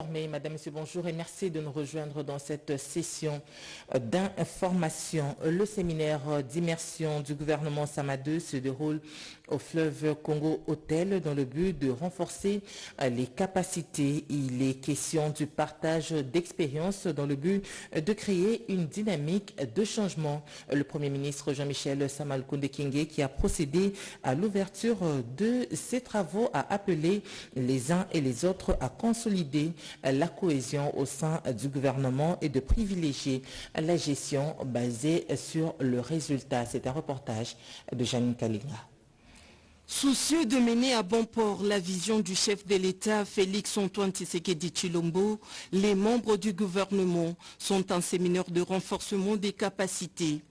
Madame, Monsieur, bonjour et merci de nous rejoindre dans cette session d'information. Le séminaire d'immersion du gouvernement Sama2 se déroule au fleuve Congo-Hôtel dans le but de renforcer les capacités. Il est question du partage d'expériences dans le but de créer une dynamique de changement. Le Premier ministre Jean-Michel Sama-Lukonde-Kingé, qui a procédé à l'ouverture de ces travaux, a appelé les uns et les autres à consolider la cohésion au sein du gouvernement et de privilégier la gestion basée sur le résultat. C'est un reportage de Janine Kalinga. Soucieux de mener à bon port la vision du chef de l'État, Félix-Antoine Tshisekedi Tshilombo, les membres du gouvernement sont en séminaire de renforcement des capacités.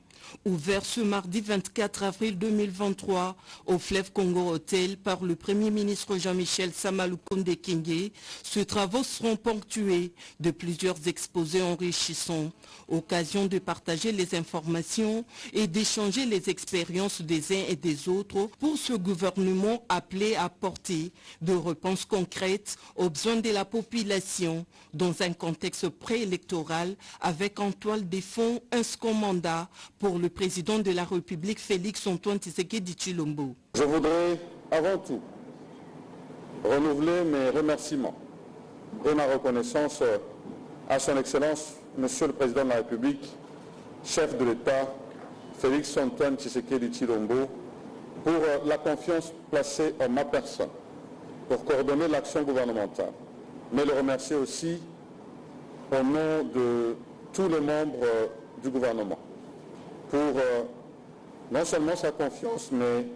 Ouvert ce mardi 24 avril 2023 au fleuve Congo-Hôtel par le Premier ministre Jean-Michel Sama-Lukonde-Kingé, ces travaux seront ponctués de plusieurs exposés enrichissants, occasion de partager les informations et d'échanger les expériences des uns et des autres pour ce gouvernement appelé à apporter de réponses concrètes aux besoins de la population dans un contexte préélectoral avec en toile de fond un second mandat pour le président de la République Félix-Antoine Tshisekedi Tshilombo. Je voudrais avant tout renouveler mes remerciements et ma reconnaissance à son Excellence, Monsieur le Président de la République, chef de l'État Félix-Antoine Tshisekedi Tshilombo, pour la confiance placée en ma personne pour coordonner l'action gouvernementale, mais le remercier aussi au nom de tous les membres du gouvernement pour non seulement sa confiance, mais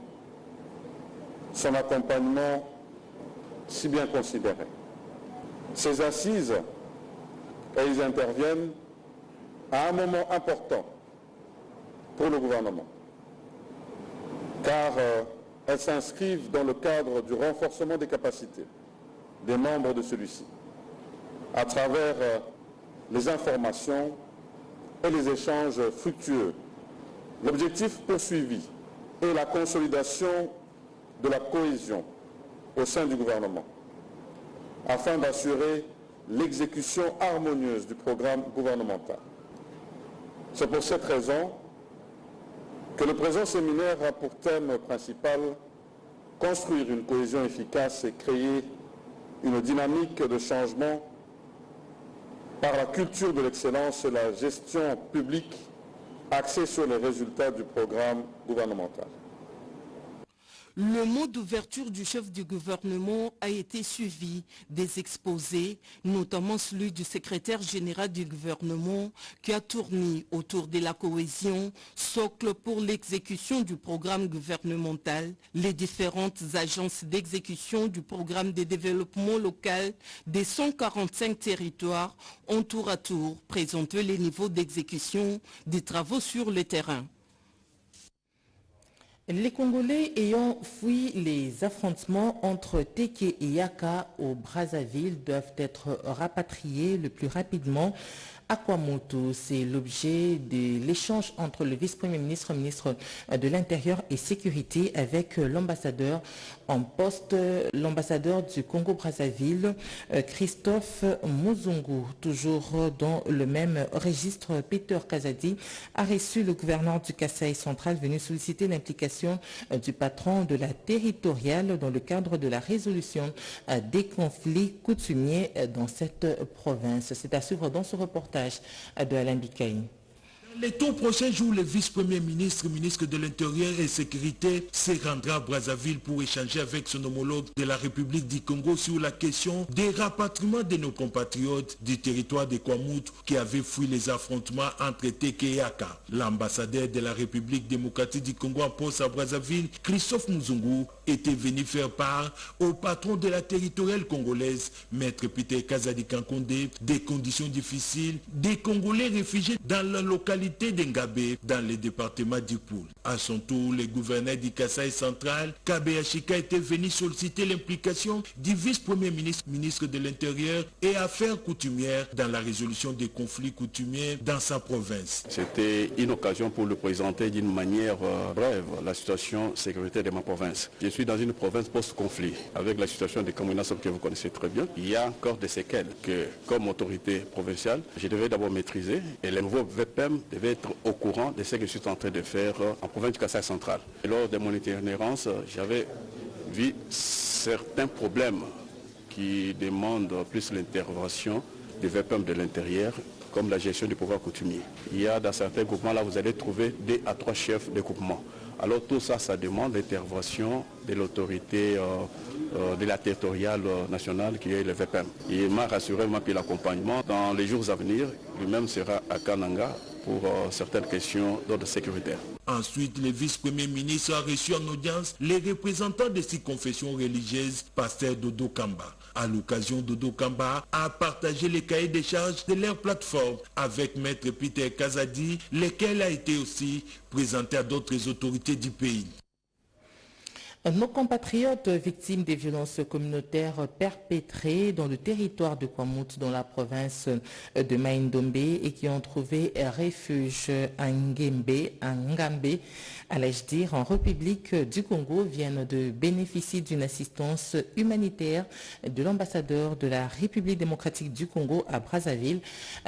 son accompagnement si bien considéré. Ces assises, elles interviennent à un moment important pour le gouvernement, car elles s'inscrivent dans le cadre du renforcement des capacités des membres de celui-ci, à travers les informations et les échanges fructueux. L'objectif poursuivi est la consolidation de la cohésion au sein du gouvernement, afin d'assurer l'exécution harmonieuse du programme gouvernemental. C'est pour cette raison que le présent séminaire a pour thème principal construire une cohésion efficace et créer une dynamique de changement par la culture de l'excellence et la gestion publique axée sur les résultats du programme gouvernemental. Le mot d'ouverture du chef du gouvernement a été suivi des exposés, notamment celui du secrétaire général du gouvernement qui a tourné autour de la cohésion, socle pour l'exécution du programme gouvernemental. Les différentes agences d'exécution du programme de développement local des 145 territoires ont tour à tour présenté les niveaux d'exécution des travaux sur le terrain. Les Congolais ayant fui les affrontements entre Teke et Yaka au Brazzaville doivent être rapatriés le plus rapidement à Kwamoto. C'est l'objet de l'échange entre le vice-premier ministre, ministre de l'Intérieur et Sécurité avec l'ambassadeur en poste, l'ambassadeur du Congo-Brazzaville, Christophe Muzungu. Toujours dans le même registre, Peter Kazadi a reçu le gouverneur du Kasaï central venu solliciter l'implication du patron de la territoriale dans le cadre de la résolution des conflits coutumiers dans cette province. C'est à suivre dans ce reportage de Alain Bikaï. Les tout prochains jours, le vice-premier ministre, ministre de l'Intérieur et Sécurité, se rendra à Brazzaville pour échanger avec son homologue de la République du Congo sur la question des rapatriements de nos compatriotes du territoire de Kwamout qui avaient fui les affrontements entre Teke et Yaka. L'ambassadeur de la République démocratique du Congo en poste à Brazzaville, Christophe Muzungu, était venu faire part au patron de la territoriale congolaise, Maître Peter Kazadi Kankonde, des conditions difficiles des Congolais réfugiés dans la localité localité d'Engabé dans le département d'Ipoul. À son tour, le gouverneur du Kasaï central, Kabea Chika, était venu solliciter l'implication du vice-premier ministre, ministre de l'Intérieur et Affaires coutumières dans la résolution des conflits coutumiers dans sa province. C'était une occasion pour le présenter d'une manière brève la situation sécuritaire de ma province. Je suis dans une province post-conflit avec la situation de Kamouinassop que vous connaissez très bien. Il y a encore des séquelles que, comme autorité provinciale, je devais d'abord maîtriser et le nouveau VPM devait être au courant de ce que je suis en train de faire en province du Kasaï central. Et lors de mon itinérance, j'avais vu certains problèmes qui demandent plus l'intervention des VPM de l'intérieur, comme la gestion du pouvoir coutumier. Il y a dans certains groupements, là, vous allez trouver 2 à 3 chefs de groupement. Alors tout ça, ça demande l'intervention de l'autorité de la territoriale nationale qui est le VPM. Il m'a rassuré, m'a pris l'accompagnement. Dans les jours à venir, lui-même sera à Kananga pour certaines questions d'ordre sécuritaire. Ensuite, le vice-premier ministre a reçu en audience les représentants de 6 confessions religieuses, pasteur Dodo Kamba. À l'occasion, Dodo Kamba a partagé les cahiers de charges de leur plateforme avec Maître Peter Kazadi, lequel a été aussi présenté à d'autres autorités du pays. Nos compatriotes victimes des violences communautaires perpétrées dans le territoire de Kwamout, dans la province de Maïndombe, et qui ont trouvé refuge à Ngambe, allais-je dire, en République du Congo, viennent de bénéficier d'une assistance humanitaire de l'ambassadeur de la République démocratique du Congo à Brazzaville,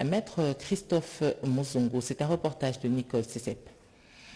Maître Christophe Muzungu. C'est un reportage de Nicole Sesep.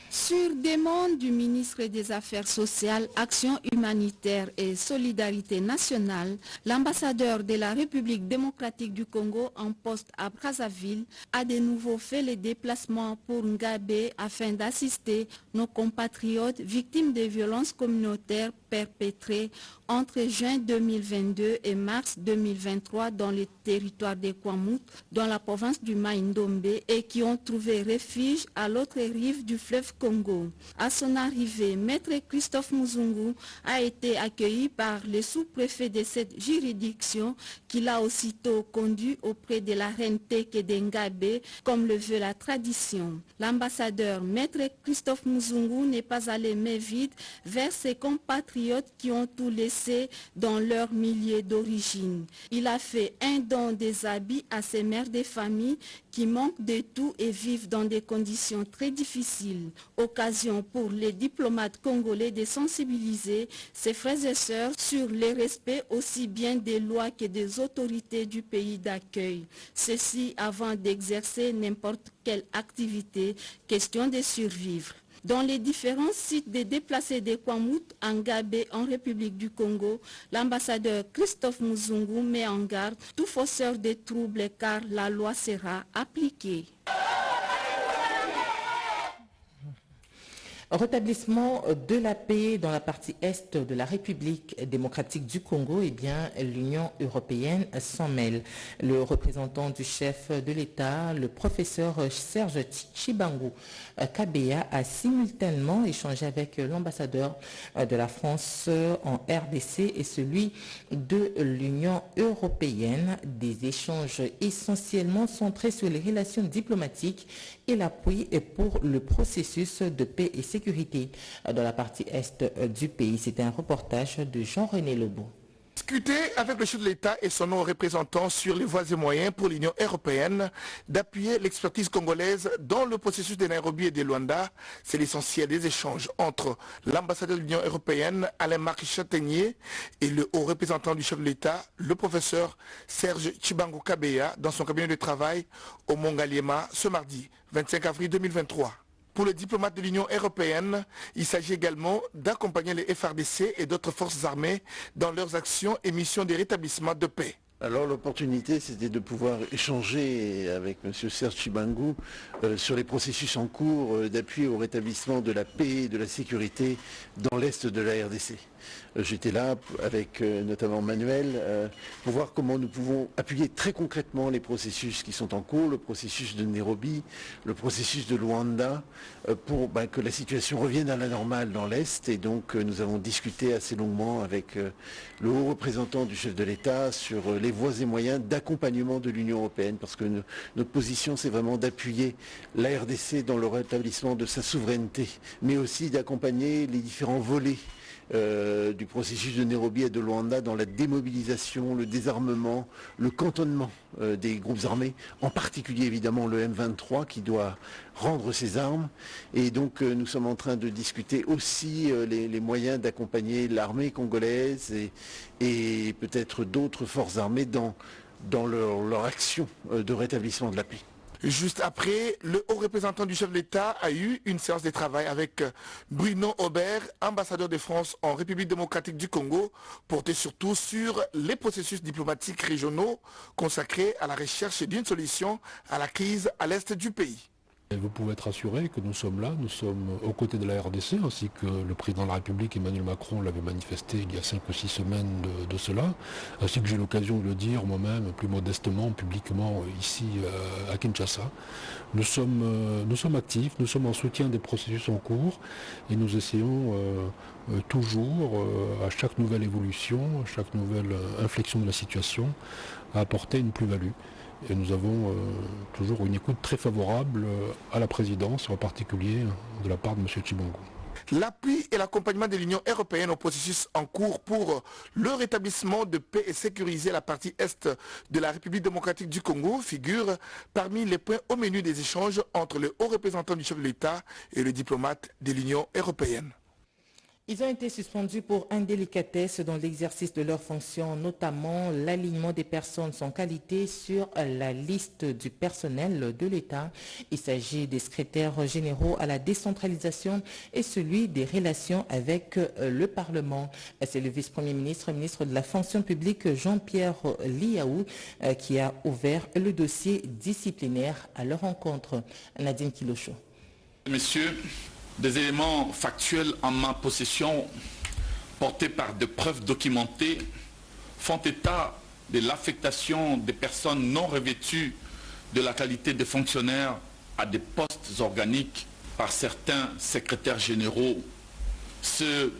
Sur demande du ministre des Affaires sociales, Action humanitaire et solidarité nationale, l'ambassadeur de la République démocratique du Congo en poste à Brazzaville a de nouveau fait les déplacements pour Ngabé afin d'assister nos compatriotes victimes des violences communautaires perpétrées entre juin 2022 et mars 2023 dans le territoire de Kwamout, dans la province du Maïndombe, et qui ont trouvé refuge à l'autre rive du fleuve Congo. À son arrivée, Maître Christophe Muzungu a été accueilli par le sous-préfet de cette juridiction qui l'a aussitôt conduit auprès de la reine Teke d'Engabe, comme le veut la tradition. L'ambassadeur Maître Christophe Muzungu n'est pas allé main vide vers ses compatriotes qui ont tout laissé dans leur milieu d'origine. Il a fait un don des habits à ces mères de famille qui manquent de tout et vivent dans des conditions très difficiles. Occasion pour les diplomates congolais de sensibiliser ses frères et sœurs sur le respect aussi bien des lois que des autorités du pays d'accueil. Ceci avant d'exercer n'importe quelle activité, question de survivre. Dans les différents sites des déplacés de Kwamout, Ngambe, en République du Congo, l'ambassadeur Christophe Muzungu met en garde tout fausseur de troubles car la loi sera appliquée. Rétablissement de la paix dans la partie est de la République démocratique du Congo, eh bien, l'Union européenne s'en mêle. Le représentant du chef de l'État, le professeur Serge Chibangu Kabea, a simultanément échangé avec l'ambassadeur de la France en RDC et celui de l'Union européenne. Des échanges essentiellement centrés sur les relations diplomatiques et l'appui pour le processus de paix et sécurité dans la partie est du pays. C'est un reportage de Jean-René Lebeau. Discuter avec le chef de l'État et son représentant sur les voies et moyens pour l'Union européenne d'appuyer l'expertise congolaise dans le processus de Nairobi et de Luanda, c'est l'essentiel des échanges entre l'ambassadeur de l'Union européenne, Alain-Marc Châtaignier, et le haut représentant du chef de l'État, le professeur Serge Chibangu Kabea, dans son cabinet de travail au Mongaliema ce mardi 25 avril 2023. Pour les diplomates de l'Union européenne, il s'agit également d'accompagner les FARDC et d'autres forces armées dans leurs actions et missions de rétablissement de paix. Alors l'opportunité, c'était de pouvoir échanger avec M. Serge Chibangu sur les processus en cours d'appui au rétablissement de la paix et de la sécurité dans l'est de la RDC. J'étais là avec notamment Manuel pour voir comment nous pouvons appuyer très concrètement les processus qui sont en cours, le processus de Nairobi, le processus de Luanda, pour que la situation revienne à la normale dans l'Est. Et donc nous avons discuté assez longuement avec le haut représentant du chef de l'État sur les voies et moyens d'accompagnement de l'Union européenne, parce que notre position c'est vraiment d'appuyer la RDC dans le rétablissement de sa souveraineté, mais aussi d'accompagner les différents volets du processus de Nairobi et de Luanda dans la démobilisation, le désarmement, le cantonnement des groupes armés, en particulier évidemment le M23 qui doit rendre ses armes. Et donc nous sommes en train de discuter aussi les moyens d'accompagner l'armée congolaise et peut-être d'autres forces armées dans leur action de rétablissement de la paix. Juste après, le haut représentant du chef de l'État a eu une séance de travail avec Bruno Aubert, ambassadeur de France en République démocratique du Congo, porté surtout sur les processus diplomatiques régionaux consacrés à la recherche d'une solution à la crise à l'est du pays. Vous pouvez être assuré que nous sommes là, nous sommes aux côtés de la RDC, ainsi que le président de la République Emmanuel Macron l'avait manifesté il y a 5 ou 6 semaines de cela, ainsi que j'ai l'occasion de le dire moi-même plus modestement, publiquement ici à Kinshasa. Nous sommes actifs, nous sommes en soutien des processus en cours et nous essayons toujours, à chaque nouvelle évolution, à chaque nouvelle inflexion de la situation, à apporter une plus-value. Et nous avons toujours une écoute très favorable à la présidence, en particulier de la part de M. Tshibongo. L'appui et l'accompagnement de l'Union européenne au processus en cours pour le rétablissement de paix et sécuriser la partie est de la République démocratique du Congo figure parmi les points au menu des échanges entre le haut représentant du chef de l'État et le diplomate de l'Union européenne. Ils ont été suspendus pour indélicatesse dans l'exercice de leurs fonctions, notamment l'alignement des personnes sans qualité sur la liste du personnel de l'État. Il s'agit des secrétaires généraux à la décentralisation et celui des relations avec le Parlement. C'est le vice-premier ministre, ministre de la fonction publique, Jean-Pierre Liaou, qui a ouvert le dossier disciplinaire à leur rencontre. Nadine Kilocho. Monsieur, des éléments factuels en ma possession, portés par des preuves documentées, font état de l'affectation des personnes non revêtues de la qualité de fonctionnaires à des postes organiques par certains secrétaires généraux, ce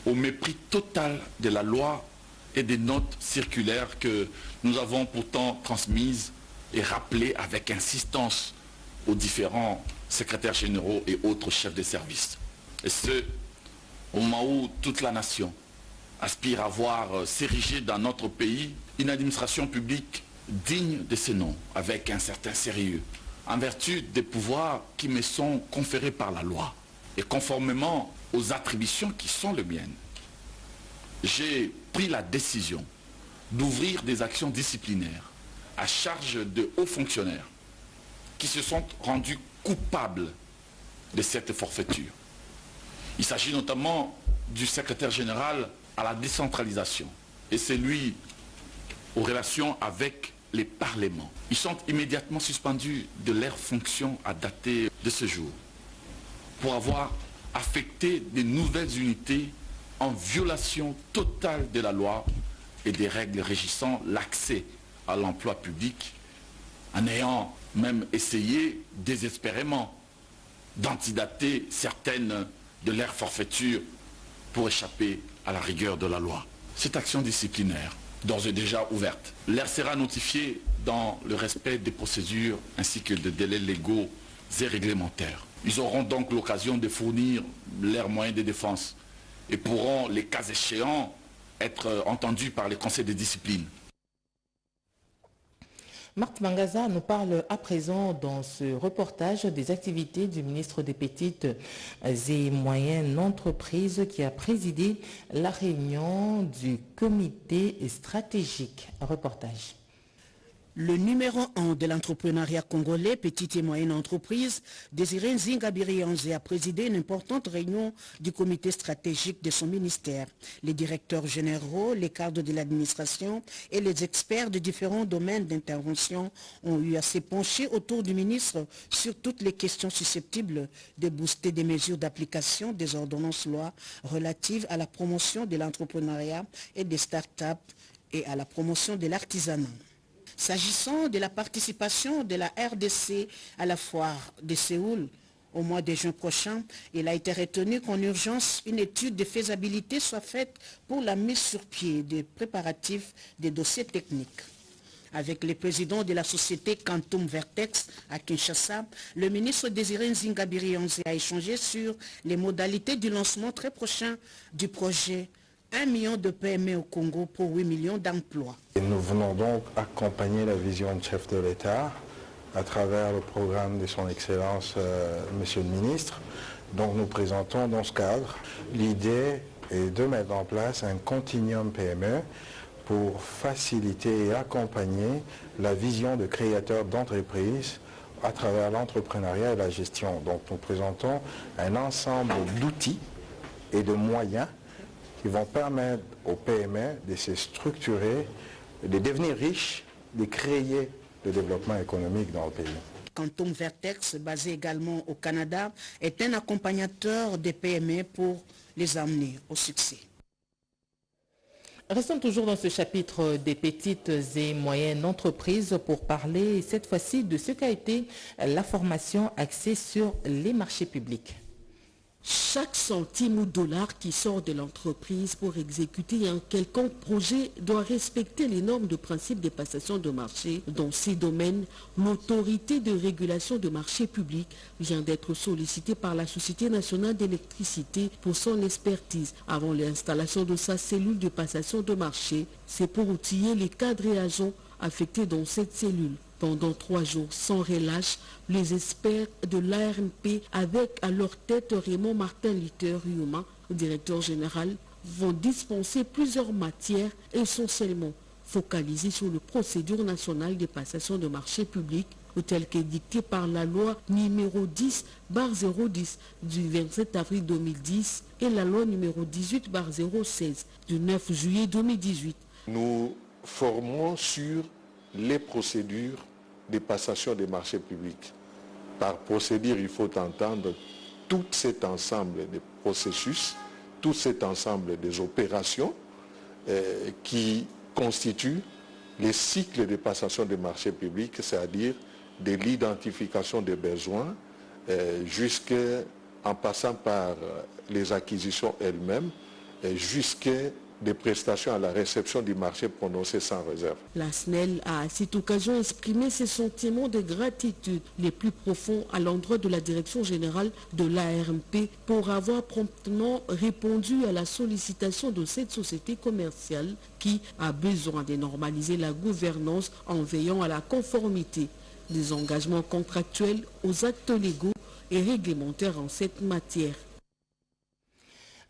au mépris total de la loi et des notes circulaires que nous avons pourtant transmises et rappelées avec insistance aux différents secrétaires généraux et autres chefs de service. Et ce, au moment où toute la nation aspire à voir s'ériger dans notre pays une administration publique digne de ce nom, avec un certain sérieux, en vertu des pouvoirs qui me sont conférés par la loi et conformément aux attributions qui sont les miennes. J'ai pris la décision d'ouvrir des actions disciplinaires à charge de hauts fonctionnaires qui se sont rendus coupables de cette forfaiture. Il s'agit notamment du secrétaire général à la décentralisation et celui aux relations avec les parlements. Ils sont immédiatement suspendus de leurs fonctions à dater de ce jour pour avoir affecté de nouvelles unités en violation totale de la loi et des règles régissant l'accès à l'emploi public, en ayant même essayé désespérément d'antidater certaines de leurs forfaitures pour échapper à la rigueur de la loi. Cette action disciplinaire, d'ores et déjà ouverte, leur sera notifiée dans le respect des procédures ainsi que des délais légaux et réglementaires. Ils auront donc l'occasion de fournir leurs moyens de défense et pourront, les cas échéants, être entendus par les conseils de discipline. Marthe Mangaza nous parle à présent dans ce reportage des activités du ministre des Petites et Moyennes Entreprises qui a présidé la réunion du comité stratégique. Reportage. Le numéro 1 de l'entrepreneuriat congolais, petite et moyenne entreprise, Désiré Nzinga Birianze a présidé une importante réunion du comité stratégique de son ministère. Les directeurs généraux, les cadres de l'administration et les experts de différents domaines d'intervention ont eu à se pencher autour du ministre sur toutes les questions susceptibles de booster des mesures d'application des ordonnances-lois relatives à la promotion de l'entrepreneuriat et des start-up et à la promotion de l'artisanat. S'agissant de la participation de la RDC à la foire de Séoul au mois de juin prochain, il a été retenu qu'en urgence, une étude de faisabilité soit faite pour la mise sur pied des préparatifs des dossiers techniques. Avec le président de la société Quantum Vertex à Kinshasa, le ministre Désiré Nzinga Birianze a échangé sur les modalités du lancement très prochain du projet 1 million de PME au Congo pour 8 millions d'emplois. Nous venons donc accompagner la vision du chef de l'État à travers le programme de son Excellence, Monsieur le Ministre. Donc nous présentons dans ce cadre l'idée est de mettre en place un continuum PME pour faciliter et accompagner la vision de créateurs d'entreprises à travers l'entrepreneuriat et la gestion. Donc nous présentons un ensemble d'outils et de moyens qui vont permettre aux PME de se structurer, de devenir riches, de créer le développement économique dans le pays. Quantum Vertex, basé également au Canada, est un accompagnateur des PME pour les amener au succès. Restons toujours dans ce chapitre des petites et moyennes entreprises pour parler cette fois-ci de ce qu'a été la formation axée sur les marchés publics. Chaque centime ou dollar qui sort de l'entreprise pour exécuter un quelconque projet doit respecter les normes de principe des passations de marché. Dans ces domaines, l'autorité de régulation de marché public vient d'être sollicitée par la Société nationale d'électricité pour son expertise avant l'installation de sa cellule de passation de marché. C'est pour outiller les cadres et agents affectés dans cette cellule. Pendant 3 jours sans relâche, les experts de l'ARMP, avec à leur tête Raymond Martin Luther Yuma, directeur général, vont dispenser plusieurs matières essentiellement focalisées sur les procédures nationales de passation de marché public, telles qu'édictées par la loi numéro 10/010 du 27 avril 2010 et la loi numéro 18/016 du 9 juillet 2018. Nous formons sur les procédures de passation des marchés publics. Par procédure, il faut entendre tout cet ensemble de processus, tout cet ensemble des opérations qui constituent les cycles de passation des marchés publics, c'est-à-dire de l'identification des besoins jusqu'en passant par les acquisitions elles-mêmes, jusqu'à des prestations à la réception du marché prononcées sans réserve. La SNEL a à cette occasion exprimé ses sentiments de gratitude les plus profonds à l'endroit de la direction générale de l'ARMP pour avoir promptement répondu à la sollicitation de cette société commerciale qui a besoin de normaliser la gouvernance en veillant à la conformité des engagements contractuels aux actes légaux et réglementaires en cette matière.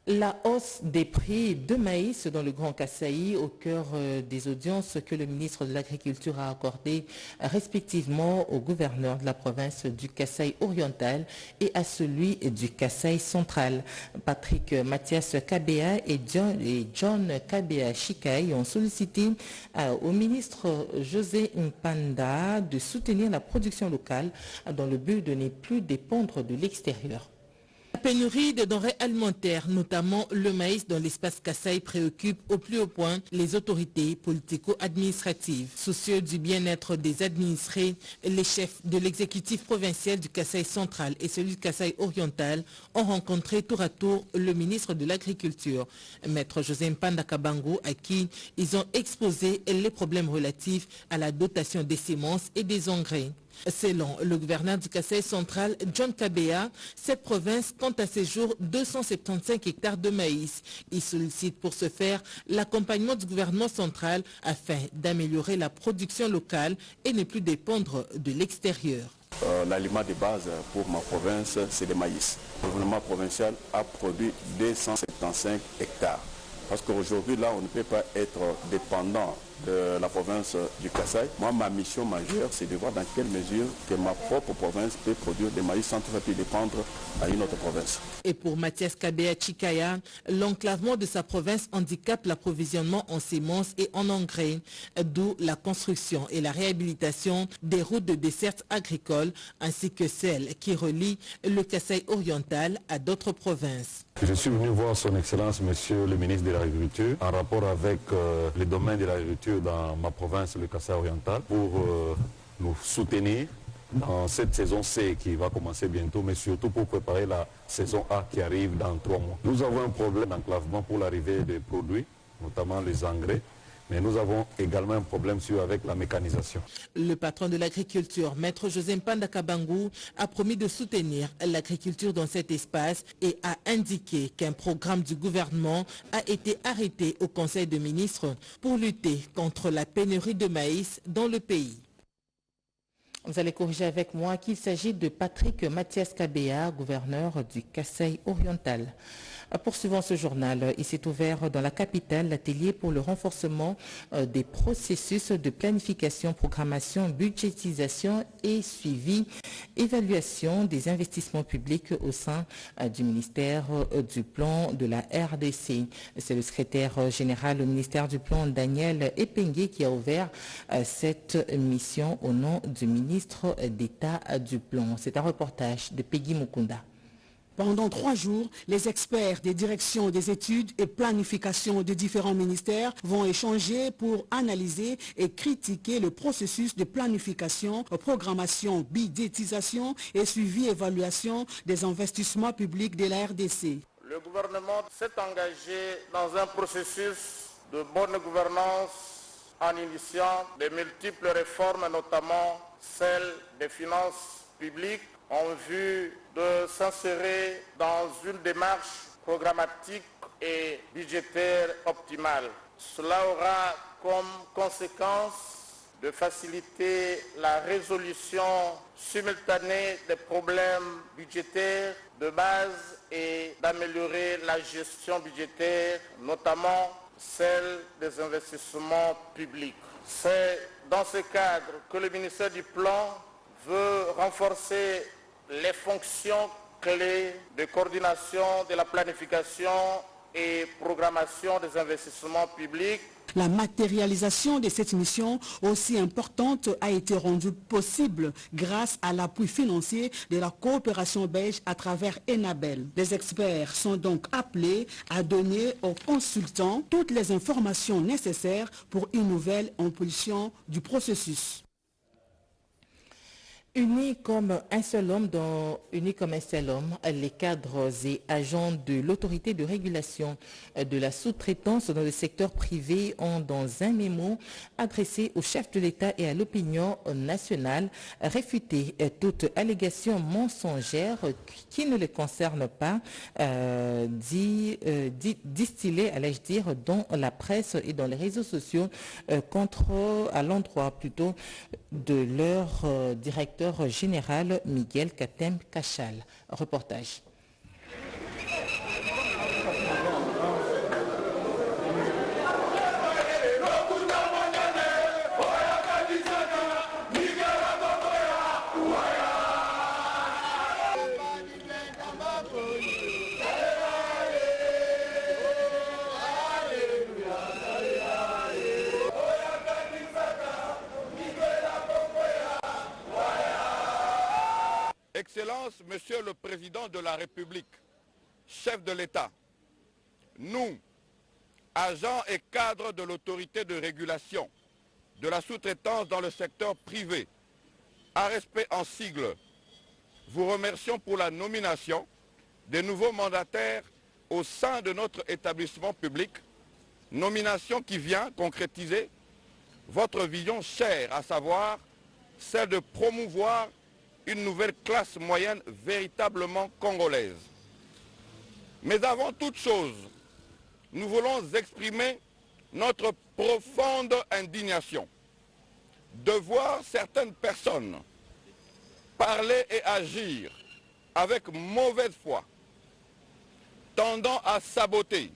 La hausse des prix de maïs dans le Grand Kasaï au cœur des audiences que le ministre de l'Agriculture a accordées respectivement au gouverneur de la province du Kasaï oriental et à celui du Kasaï central. Patrick Mathias Kabea et John Kabea Chikai ont sollicité au ministre José Mpanda de soutenir la production locale dans le but de ne plus dépendre de l'extérieur. La pénurie de denrées alimentaires, notamment le maïs dans l'espace Kasaï, préoccupe au plus haut point les autorités politico-administratives. Soucieux du bien-être des administrés, les chefs de l'exécutif provincial du Kasaï central et celui du Kasaï oriental ont rencontré tour à tour le ministre de l'Agriculture, Maître José Mpanda Kabango, à qui ils ont exposé les problèmes relatifs à la dotation des semences et des engrais. Selon le gouverneur du Kasaï central, John Kabea, cette province compte à ce jour 275 hectares de maïs. Il sollicite pour ce faire l'accompagnement du gouvernement central afin d'améliorer la production locale et ne plus dépendre de l'extérieur. L'aliment de base pour ma province, c'est le maïs. Le gouvernement provincial a produit 275 hectares. Parce qu'aujourd'hui, là, on ne peut pas être dépendant de la province du Kasaï. Moi, ma mission majeure, c'est de voir dans quelle mesure que ma propre province peut produire des maïs sans toutefois dépendre à une autre province. Et pour Mathias Kabea Chikaya, l'enclavement de sa province handicape l'approvisionnement en semences et en engrais, d'où la construction et la réhabilitation des routes de desserte agricole ainsi que celles qui relient le Kasaï oriental à d'autres provinces. Je suis venu voir son Excellence, Monsieur le ministre de l'Agriculture, en rapport avec le domaine de l'agriculture dans ma province, le Kasaï oriental, pour nous soutenir dans cette saison C qui va commencer bientôt, mais surtout pour préparer la saison A qui arrive dans 3 mois. Nous avons un problème d'enclavement pour l'arrivée des produits, notamment les engrais. Mais nous avons également un problème avec la mécanisation. Le patron de l'agriculture, Maître José Mpanda Kabangou, a promis de soutenir l'agriculture dans cet espace et a indiqué qu'un programme du gouvernement a été arrêté au Conseil des ministres pour lutter contre la pénurie de maïs dans le pays. Vous allez corriger avec moi qu'il s'agit de Patrick Mathias Kabea, gouverneur du Kasaï oriental. Poursuivant ce journal, il s'est ouvert dans la capitale l'atelier pour le renforcement des processus de planification, programmation, budgétisation et suivi, évaluation des investissements publics au sein du ministère du Plan de la RDC. C'est le secrétaire général au ministère du Plan, Daniel Epengue, qui a ouvert cette mission au nom du ministre d'État du Plan. C'est un reportage de Peggy Mukunda. Pendant 3 jours, les experts des directions des études et planification de différents ministères vont échanger pour analyser et critiquer le processus de planification, programmation, budgétisation et suivi-évaluation des investissements publics de la RDC. Le gouvernement s'est engagé dans un processus de bonne gouvernance en initiant de multiples réformes, notamment celles des finances publiques, en vue de s'insérer dans une démarche programmatique et budgétaire optimale. Cela aura comme conséquence de faciliter la résolution simultanée des problèmes budgétaires de base et d'améliorer la gestion budgétaire, notamment celle des investissements publics. C'est dans ce cadre que le ministère du Plan veut renforcer les fonctions clés de coordination de la planification et programmation des investissements publics. La matérialisation de cette mission aussi importante a été rendue possible grâce à l'appui financier de la coopération belge à travers Enabel. Les experts sont donc appelés à donner aux consultants toutes les informations nécessaires pour une nouvelle impulsion du processus. Unis comme un seul homme, les cadres et agents de l'autorité de régulation de la sous-traitance dans le secteur privé ont, dans un mémo adressé au chef de l'État et à l'opinion nationale, réfuté toute allégation mensongère qui ne les concerne pas, distillée, allais-je dire, dans la presse et dans les réseaux sociaux à l'endroit plutôt de leur directeur général Miguel Katem Kachal. Reportage. Excellence, Monsieur le Président de la République, chef de l'État, nous, agents et cadres de l'autorité de régulation de la sous-traitance dans le secteur privé, à respect en sigle, vous remercions pour la nomination des nouveaux mandataires au sein de notre établissement public, nomination qui vient concrétiser votre vision chère, à savoir celle de promouvoir une nouvelle classe moyenne véritablement congolaise. Mais avant toute chose, nous voulons exprimer notre profonde indignation de voir certaines personnes parler et agir avec mauvaise foi, tendant à saboter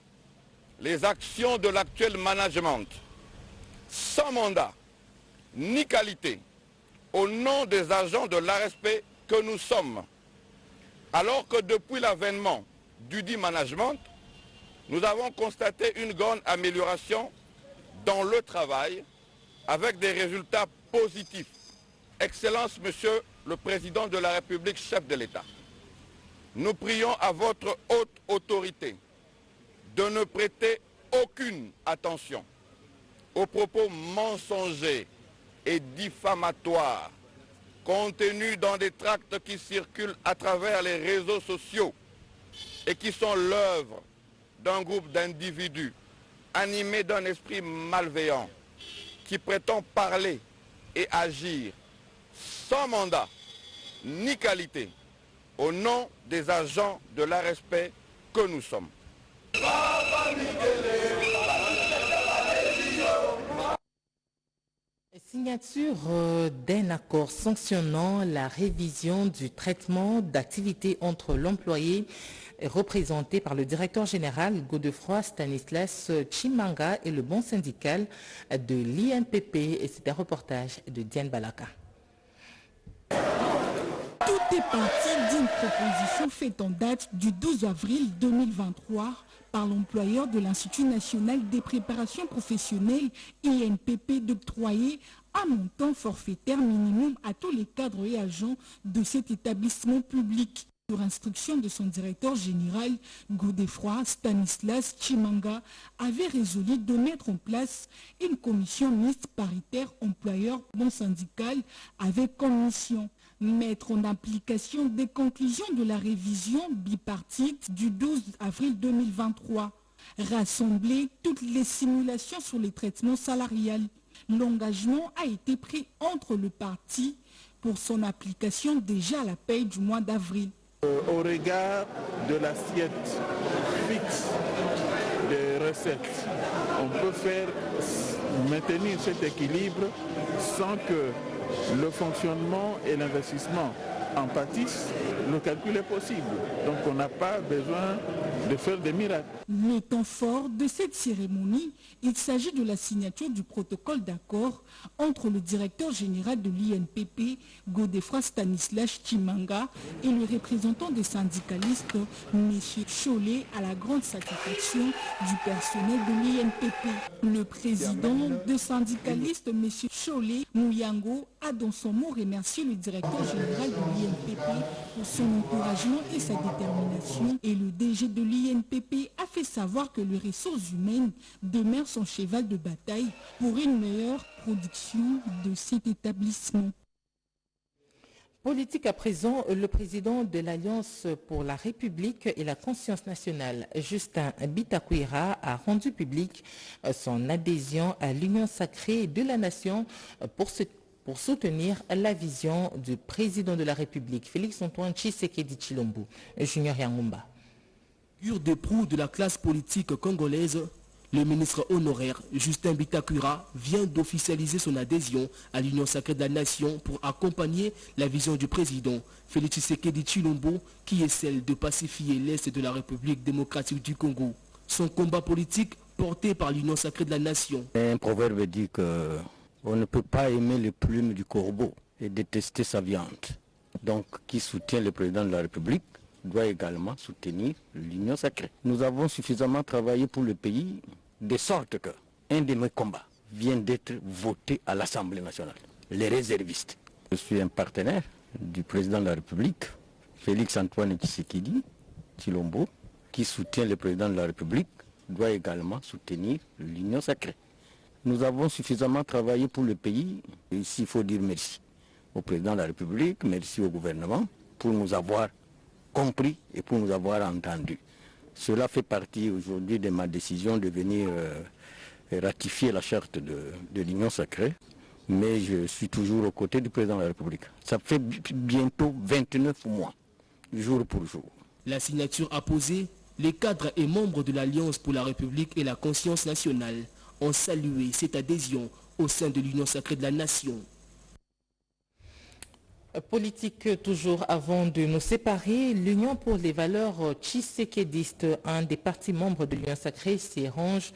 les actions de l'actuel management, sans mandat ni qualité, au nom des agents de l'ARSP que nous sommes, alors que depuis l'avènement du dit management, nous avons constaté une grande amélioration dans le travail avec des résultats positifs. Excellence, Monsieur le Président de la République, chef de l'État, nous prions à votre haute autorité de ne prêter aucune attention aux propos mensongers et diffamatoires contenus dans des tracts qui circulent à travers les réseaux sociaux et qui sont l'œuvre d'un groupe d'individus animés d'un esprit malveillant qui prétend parler et agir sans mandat ni qualité au nom des agents de l'ARSP que nous sommes. Signature d'un accord sanctionnant la révision du traitement d'activité entre l'employé représenté par le directeur général Godefroy Stanislas Chimanga et le bon syndical de l'INPP. Et c'est un reportage de Diane Balaka. Tout est parti d'une proposition faite en date du 12 avril 2023 par l'employeur de l'Institut national des préparations professionnelles INPP d'octroyer un montant forfaitaire minimum à tous les cadres et agents de cet établissement public. Sur instruction de son directeur général, Godefroy Stanislas Chimanga avait résolu de mettre en place une commission mixte paritaire employeur-bon syndical avec comme mission mettre en application des conclusions de la révision bipartite du 12 avril 2023, rassembler toutes les simulations sur les traitements salariales. L'engagement a été pris entre le parti pour son application déjà à la paye du mois d'avril. Au regard de l'assiette fixe des recettes, on peut maintenir cet équilibre sans que le fonctionnement et l'investissement en pâtissent. Le calcul est possible, donc on n'a pas besoin de faire des miracles. Le temps fort de cette cérémonie, il s'agit de la signature du protocole d'accord entre le directeur général de l'INPP, Godefroy Stanislas Chimanga, et le représentant des syndicalistes, M. Chollet, à la grande satisfaction du personnel de l'INPP. Le président des syndicalistes, M. Chollet Mouyango, a dans son mot remercié le directeur général de l'INPP pour son encouragement et sa détermination, et le DG de l'INPP a fait savoir que les ressources humaines demeurent son cheval de bataille pour une meilleure production de cet établissement. Politique à présent, le président de l'Alliance pour la République et la conscience nationale, Justin Bitakwira, a rendu public son adhésion à l'Union sacrée de la nation pour soutenir la vision du président de la République, Félix-Antoine Tshisekedi Tshilombo, Junior Yangumba. Figure de proue de la classe politique congolaise, le ministre honoraire Justin Bitakwira vient d'officialiser son adhésion à l'Union sacrée de la nation pour accompagner la vision du président Félix Tshisekedi Tshilombo, qui est celle de pacifier l'Est de la République démocratique du Congo. Son combat politique porté par l'Union sacrée de la nation. Un proverbe dit qu'on ne peut pas aimer les plumes du corbeau et détester sa viande. Donc, qui soutient le président de la République doit également soutenir l'Union sacrée. Nous avons suffisamment travaillé pour le pays, de sorte qu'un de mes combats vient d'être voté à l'Assemblée nationale, les réservistes. Je suis un partenaire du président de la République, Félix-Antoine Tshisekedi Tshilombo, qui soutient le président de la République, doit également soutenir l'Union sacrée. Nous avons suffisamment travaillé pour le pays, et ici il faut dire merci au président de la République, merci au gouvernement pour nous avoir compris et pour nous avoir entendus. Cela fait partie aujourd'hui de ma décision de venir ratifier la charte de l'Union sacrée, mais je suis toujours aux côtés du président de la République. Ça fait bientôt 29 mois, jour pour jour. La signature apposée, les cadres et membres de l'Alliance pour la République et la conscience nationale ont salué cette adhésion au sein de l'Union sacrée de la nation. Politique toujours avant de nous séparer, l'Union pour les valeurs tshisekédistes, un des partis membres de l'Union sacrée, s'y range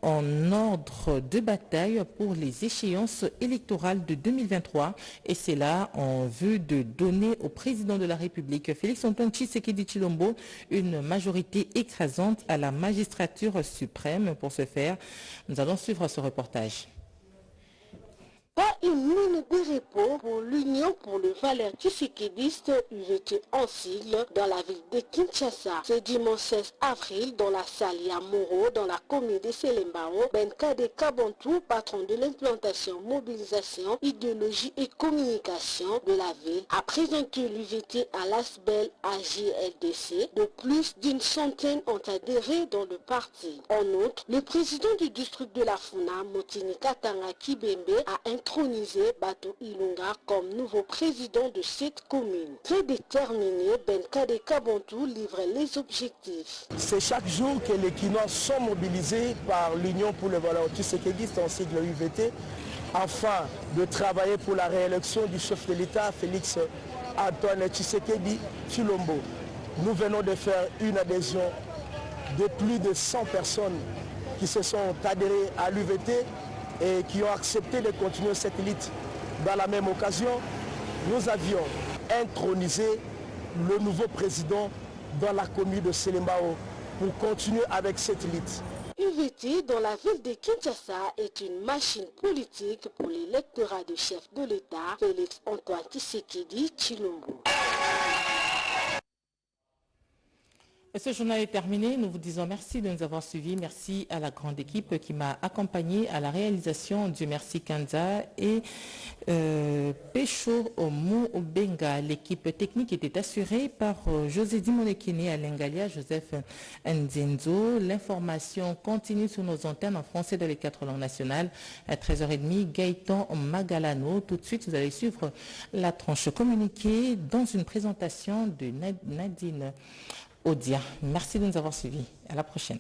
en ordre de bataille pour les échéances électorales de 2023 et c'est là en vue de donner au président de la République, Félix-Antoine Tshisekedi Tshilombo, une majorité écrasante à la magistrature suprême. Pour ce faire, nous allons suivre ce reportage. Pas une minute de repos pour l'Union pour le Valère Tshisekediste UVT en sigle dans la ville de Kinshasa. Ce dimanche 16 avril, dans la salle Yamoro, dans la commune de Selembao, Benkade Kabantou, patron de l'implantation, mobilisation, idéologie et communication de la ville, a présenté l'UVT à l'ASBEL AGLDC. De plus d'une centaine ont adhéré dans le parti. En outre, le président du district de la Funa, Motini Katanga Kibembe, a intronisé Bato Ilunga comme nouveau président de cette commune. Très déterminé, Benkade Kabantou livre les objectifs. C'est chaque jour que les Kinois sont mobilisés par l'Union pour le Valère Tshisekediste en sigle UVT afin de travailler pour la réélection du chef de l'État Félix Antoine Tshisekedi Tshilombo. Nous venons de faire une adhésion de plus de 100 personnes qui se sont adhérées à l'UVT et qui ont accepté de continuer cette élite. Dans la même occasion, nous avions intronisé le nouveau président dans la commune de Selembao pour continuer avec cette élite. UVT dans la ville de Kinshasa est une machine politique pour l'électorat du chef de l'État, Félix Antoine Tshisekedi Tshilombo. Et ce journal est terminé. Nous vous disons merci de nous avoir suivis. Merci à la grande équipe qui m'a accompagné à la réalisation. Dieu merci Kanza et Pécho Omu Benga. L'équipe technique était assurée par José Dimonekine à Lengalia, Joseph Nzenzo. L'information continue sur nos antennes en français dans les 4 langues nationales. À 13h30, Gaëtan Magalano. Tout de suite, vous allez suivre la tranche communiquée dans une présentation de Nadine Odia. Merci de nous avoir suivis. À la prochaine.